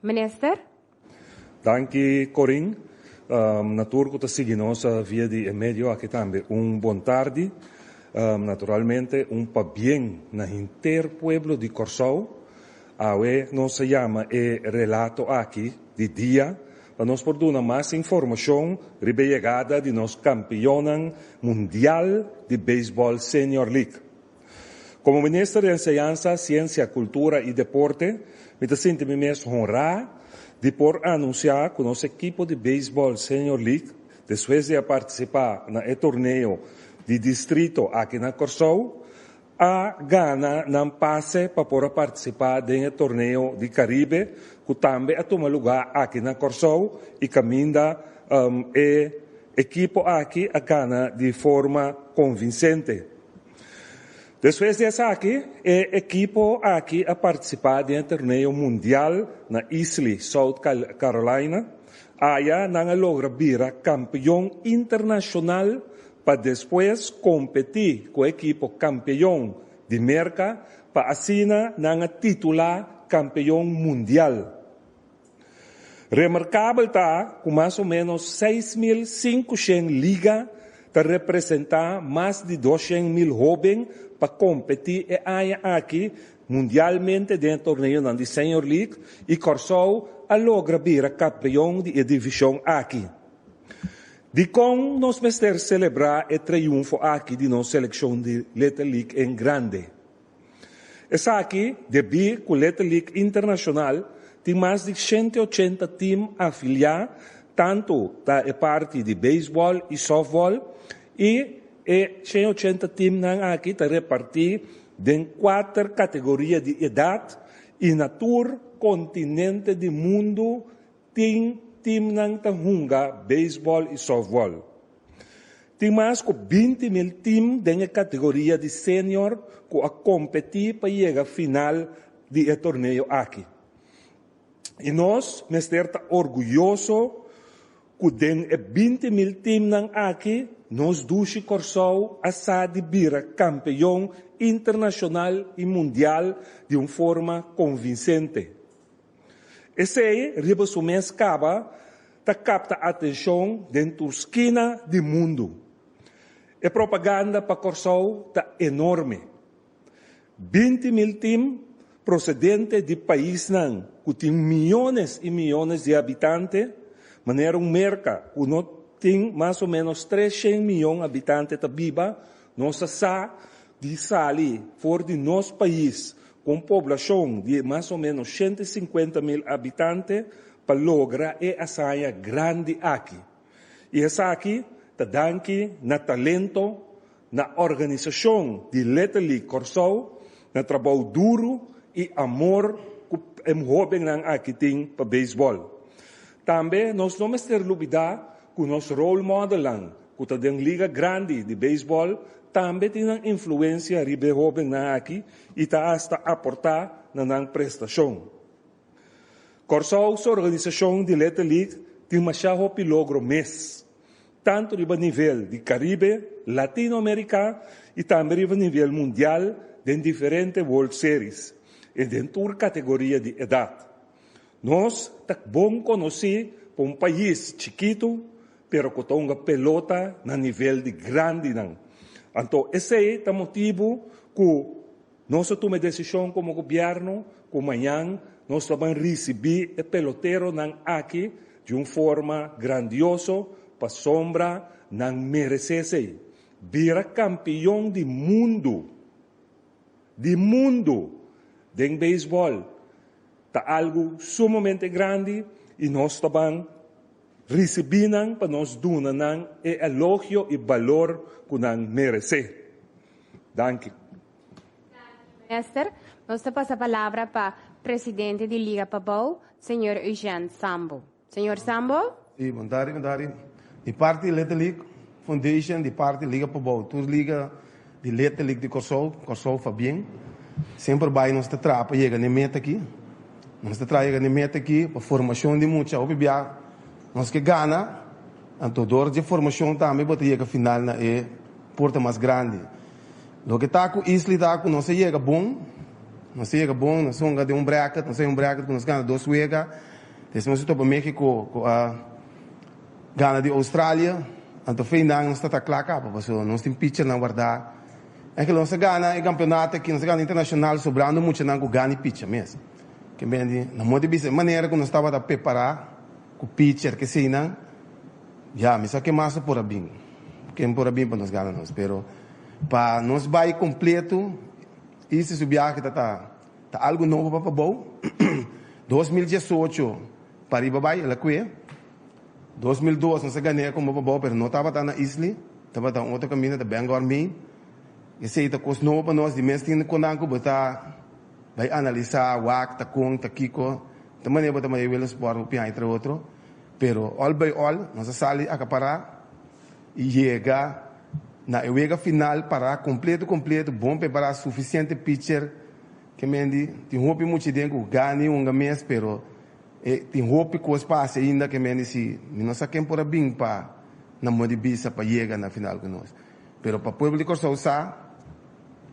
Minister? Danke, Corinne. Naturalmente seguimos via di medio aqui também. Buon tardi. Naturalmente, pa bien na inter pueblo di Corsou. Awe nos se chama relato aqui de dia. Para nos por dar mais informação sobre a chegada de nos campeão mundial de beisebol Senior League. Como ministro de Enseñanza, Ciência, Cultura e Deporte, me sinto-me mesmo honrado de por anunciar que o nosso equipo de beisebol Senior League, depois de participar no torneio de distrito aqui na Corsou, a Ghana não passe para poder participar do torneio de Caribe, que também toma lugar aqui na Corsou e caminha equipo aqui a Ghana de forma convincente. Depois dessa aqui, a equipo aqui a participar do torneio mundial na Islay, South Carolina. Aí não logra vir campeão internacional para depois competir com a equipo campeão de América para assim não titular campeão mundial. Remarcável está que mais ou menos 6.500 ligas para representar mais de 200.000 jovens para competir aqui mundialmente dentro do torneio da Senior League e Corsou a logra vir campeão de divisão aqui. De como nós vamos celebrar o triunfo aqui de nossa seleção de Little League em grande. Essa aqui, devido que o Little League Internacional tem mais de 180 times afiliados, tanto da parte de beisebol e softball, e 180 times aqui estão repartidos em 4 categorias de idade, e na tour continente do mundo tem time nang tahunga beisebol e softball. Tem mais que 20.000 times na categoria de senior que a competir para chegar à final do torneio aqui. E nós estamos orgulhosos que den 20.000 times nang aqui nós dushi Corsou a de vira campeão internacional e mundial de uma forma convincente. Esse aí, resumês caba, capta a atenção dentro da esquina do mundo. A propaganda para Corsou está enorme. 20.000 times procedentes de países que tem milhões e milhões de habitantes, maneira um mercado que não tem mais ou menos 300 milhões de habitantes da Biba, nossa sa de sali fora de nosso país, com população de mais ou menos 150.000 habitantes, para lograr essa grande aqui. E essa aqui está dando na talento, na organização de Little League Corsou, na trabalho duro e amor que o jovem aqui tem para beisebol. Também nós não temos que duvidar que o nosso role model, que está dentro da liga grande de beisebol, também tem uma influência sobre o jovem aqui e está hasta aportar na prestação. Corsou, sua organização de Little League, tem uma chave logro mês, tanto a nível de Caribe, Latinoamérica e também a nível mundial, em diferentes World Series, e dentro da categoria de idade. Nós estamos bom conhecer para um país chiquito, pero que tem uma pelota na nível de grande. Então, esse é o motivo que nós tomamos decisão como governo, que amanhã nós vamos receber o peloteiro aqui de uma forma grandiosa, para sombra, não merece. Vira campeão do mundo, em beisebol. Está algo sumamente grande e nós também recebemos para nós dar o elogio e valor que nós merecemos. Danke. Minister, vamos passar a palavra para o presidente da Liga Pabou, senhor Eugene Sambo. Senhor Sambo? Sim, bom tarde. De parte da Little League Foundation, de parte da Liga Pabou, toda a Liga de Little League de Corsou faz bem. Sempre vai nos trazer para chegar na meta aqui. Nós trabalhamos na meta aqui para a formação de muita obibia. Nós que ganha, então dor de formação também para chegar final na porta mais grande. Lo que está com Islay está com nós chega bom, nós somos de bracket, nós ganhamos 2 juegos, Después para México, Ghana de Austrália, anto feinang nós está claca, para pessoa nós tem pitcher na guardar. É que nós Ghana é campeonato aqui, nós Ghana internacional sobrando muito na Ghana pitcher mesmo. Que bem, na moda de maneira que nós estava a preparar com pitcher que se não, já, mas só que mais por a bem, que por a bem para nós Ghana nós, pero para nós vai completo, isso subir que tá algo novo para bom. 2018 para ir vai, ela que 2002 nós ganhamos como para bom, pero não estava na isla, estava na outro caminho da Bangor Main. E se ita coisa nova para nós, de mês tem que nós vai analisar o tá com tá kiko, também é também will sport o pian entre outro, pero all by all nós sali a acaparar e chega na chega final para completo bom preparar suficiente pitcher que mendi tem hope muito dentro ganhe mês, pero tem hope que os passe ainda que mendi se nós saquem por bem para na modibisa para chegar na final com nós, pero para povo de Corsou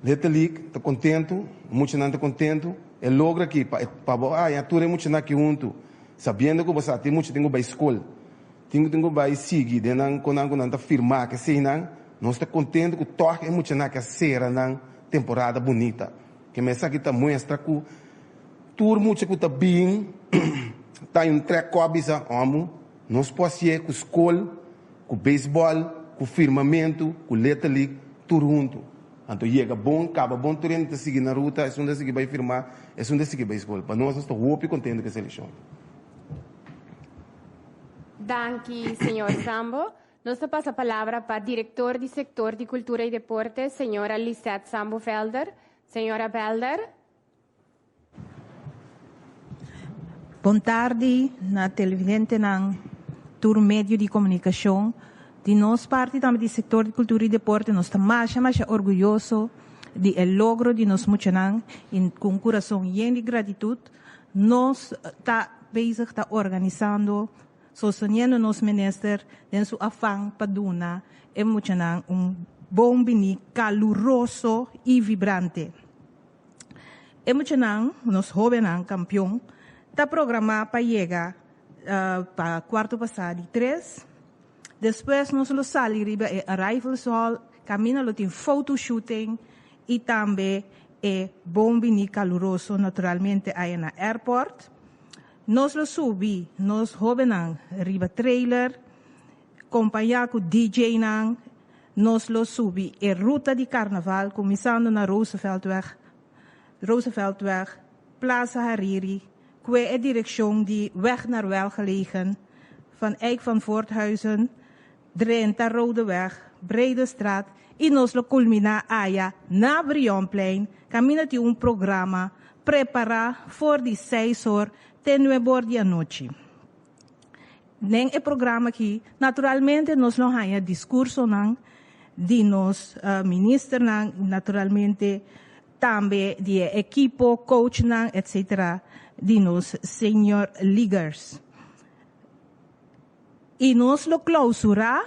Little League, está contento, muito não está contento, logra aqui, para a turma é muito não aqui junto, sabendo que você tem muito, tem que ir para a escola, tem que ir para a seguir, quando não está firmar, que sei não, nós está contente que toque é muito não que será na temporada bonita, que me aqui está mostra que turma muito que está bem, está em três cobres a amo, nós podemos ir com escola, com beisebol, com firmamento, com Little League, tudo junto. Então, chega bom, acaba bom, treino, está seguindo na ruta, é onde se vai firmar, é onde se vai escolher. Para nós, estamos muito contentes com a seleção. Danke, senhor Sambo. Nós passamos a palavra para o diretor do setor de cultura e deporte, senhora Lisette Sambo Felder. Senhora Felder. Boa tarde, na televidente, na tour médio de comunicação. De nossa parte, também do setor de cultura e deporte, nós estamos mais orgulhosos do logro de nós muchanan, com um coração cheio de gratidão. Nós estamos organizando, sustentando nosso ministro, em seu afã para dar e muchanan bom bini caloroso e vibrante. E muchanan, nós jovens campeão, está programado para chegar para quarto passado de 3. Depois nós lo salimos a Rifles Hall, caminho tem photo shooting e também bom bini caloroso naturalmente aí na airport. Nós lo subi, nós jovens riba trailer, acompanhado com DJ nós lo subi a ruta de carnaval começando na Rooseveltweg, Plaza Hariri, que é a direção de weg naar welgelegen van Eik van Voorthuizen, Drenthe Rodeweg, Brede Straat e nós lo culmina aí na Brionplein, caminho de programa preparar for de 6 horas até 9 horas da noite. Nem é programa aqui, naturalmente nós não há discurso de nos ministro naturalmente também de equipo, coach etc. de nos senior leaguers. E nós lo clausura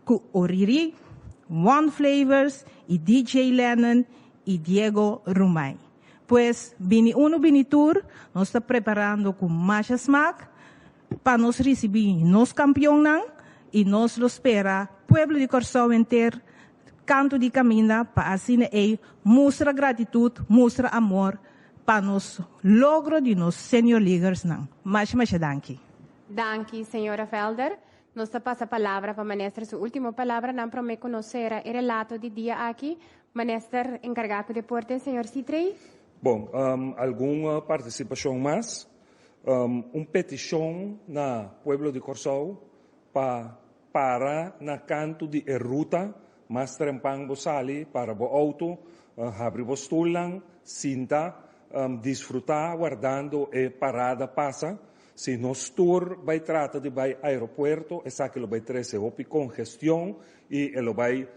com Oriri, One Flavors e DJ Lennon e Diego Rumay. Pues, bini tour, nós está preparando com mais smack para nos receber nos campeão e nós lo espera pueblo de Corsou inteiro, canto de caminho para assim mostra gratidão, mostra amor para nos logro de nos senior leaguers mais danke. Danke, senhora Felder. Nós passamos a palavra para o ministro. Sua última palavra, não para me conhecer o relato de dia aqui. Ministro encarregado de deporte, senhor Citrei. Bom, alguma participação mais? Petição na Pueblo de Corsou para na canto de ruta, mas trempang bosali para o auto, abrir o stulang, cinta, desfrutar, guardando e parada passa. Se nos tour vai trata de vai aeroporto, essa que lo vai trazer opi congestão e lo vai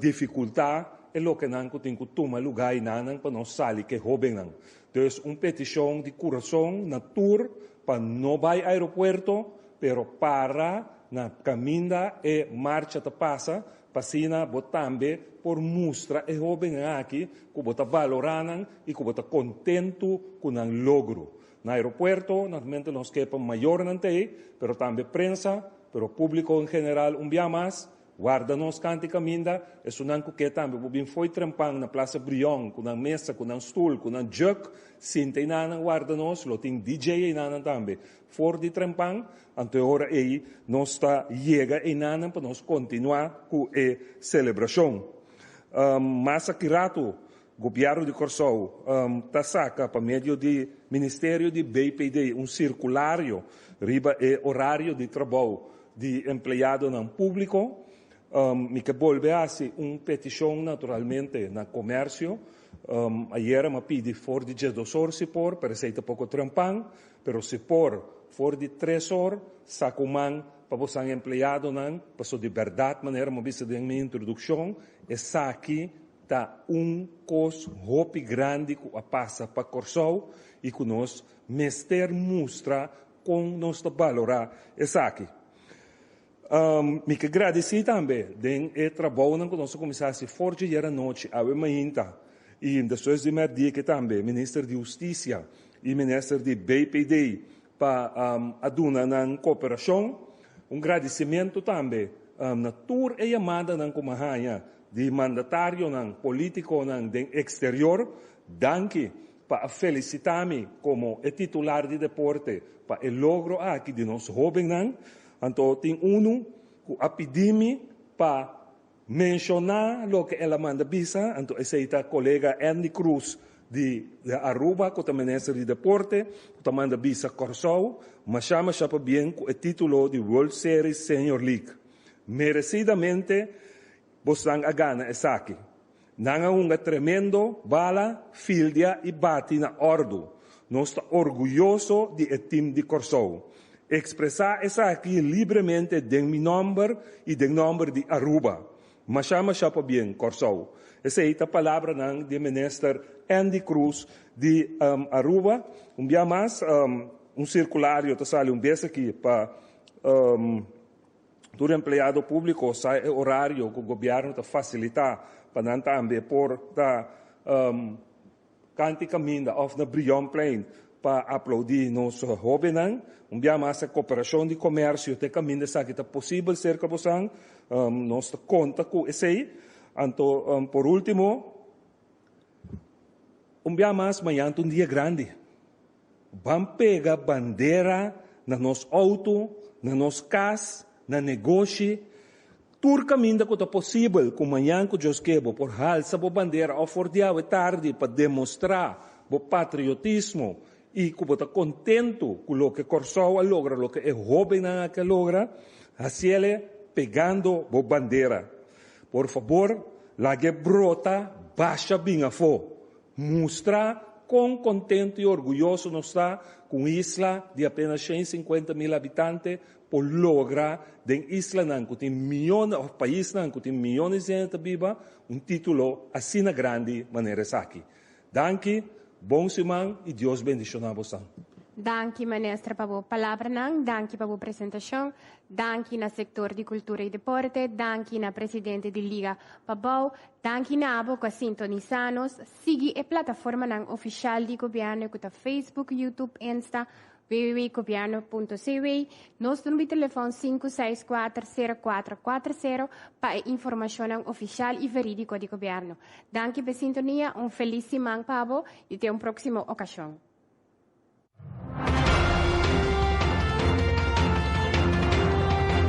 dificultar e lo que não tem que tomar lugar nan para não sair que jovem nan. Então, petição de coração na tour para não vai aeroporto, pero para na caminda e marcha te passa, pasina botambe por mostra e jovem aqui que bota valorando e que bota contento com o logro. No aeropuerto, naturalmente nos quepa mayor nante, pero también prensa, pero público en general, un día más, guarda-nos cântica minda, es un anco que también, bobin foi trempang na Plaza Brion, com uma mesa, com um stool, com um jug, sinta inana guarda-nos, lo tem DJ inana também. For de trempang, ante hora aí, nós está chega inana para nós continuar com a celebração. Mas aqui rato, governo de Corsou, tá saca para meio de Ministério de BPD, um circulário, riba e horário de trabalho de empregado no público, me que volve a ser petição naturalmente no comércio. Ayer me pedi for de 2 horas se por, para ser pouco trampang, pero se for de 3 horas, saco man para você empregado não, para de verdade maneira, me disse em minha introdução, essa aqui tá costo hopi grande que passa para Corsou e que nós mester mostra com nós valorar essa aqui. Me que agradeci também do trabalho que nós começamos a fazer a noite, a manhã, e depois de meu dia que também, Ministro de Justiça e Ministro de BPD, para adunar na cooperação, agradecimento também na tour e chamada na Comahaya, de mandatário não político não do exterior, danke para felicitar-me como titular de deporte para o logro aqui de nós jovens não, então tem que a pedir-me para mencionar o que ela manda bisa, então esse é o colega Andy Cruz de Aruba, que é ministro de deporte, que manda bisa Corsou, mas chama bem com o título de World Series Senior League. Merecidamente, você a gana essa aqui. Não é tremendo bala, filha e bate na ordo. Nós estamos orgulhosos do time de Corsou. Expressar essa aqui livremente de meu nome e do nome de Aruba. Mas chama bem Corsou. Essa é a palavra do ministro Andy Cruz de Aruba. Dia mais, circulário, está saindo vez aqui para todo empregado público, sai horário que o governo está facilitar para não também por cântica minda of the Brion Plain para aplaudir nos jovens. Dia mais a cooperação de comércio tem caminho que está possível ser que você nós conta com esse aí. Então, por último, dia mais amanhã um dia grande. Vamos pegar bandeira na nosso auto, na nossa casa, na negócio, todo caminho que é possível, com manhã que Deus quer, por alça a bandeira, ou for dia ou tarde, para demonstrar o patriotismo e que está contento com o que Corsou logra, o que é jovem que logra, assim ele pegando a bandeira. Por favor, lá que brota, baixa bem a fogo. Mostra quão contente e orgulhoso nós está com a isla de apenas 150.000 habitantes, por lograr den isla que tem milhões, o país que tem milhões de gente viva, título assim grande maneira aqui. Danke, bom semana e Deus bendicionar você. Danke, ministra, para a palavra, danke para a apresentação, danke na setor de cultura e deporte, danke na presidente da Liga Pabau, danke na abo que sintonizamos, siga a plataforma oficial do governo, que está Facebook, YouTube, Insta, www.governo.cw, nosso número de telefone 564-0440 para informação oficial e verídica do governo. Danke pela sintonia, feliz semana, Pablo, e até uma próxima ocasião.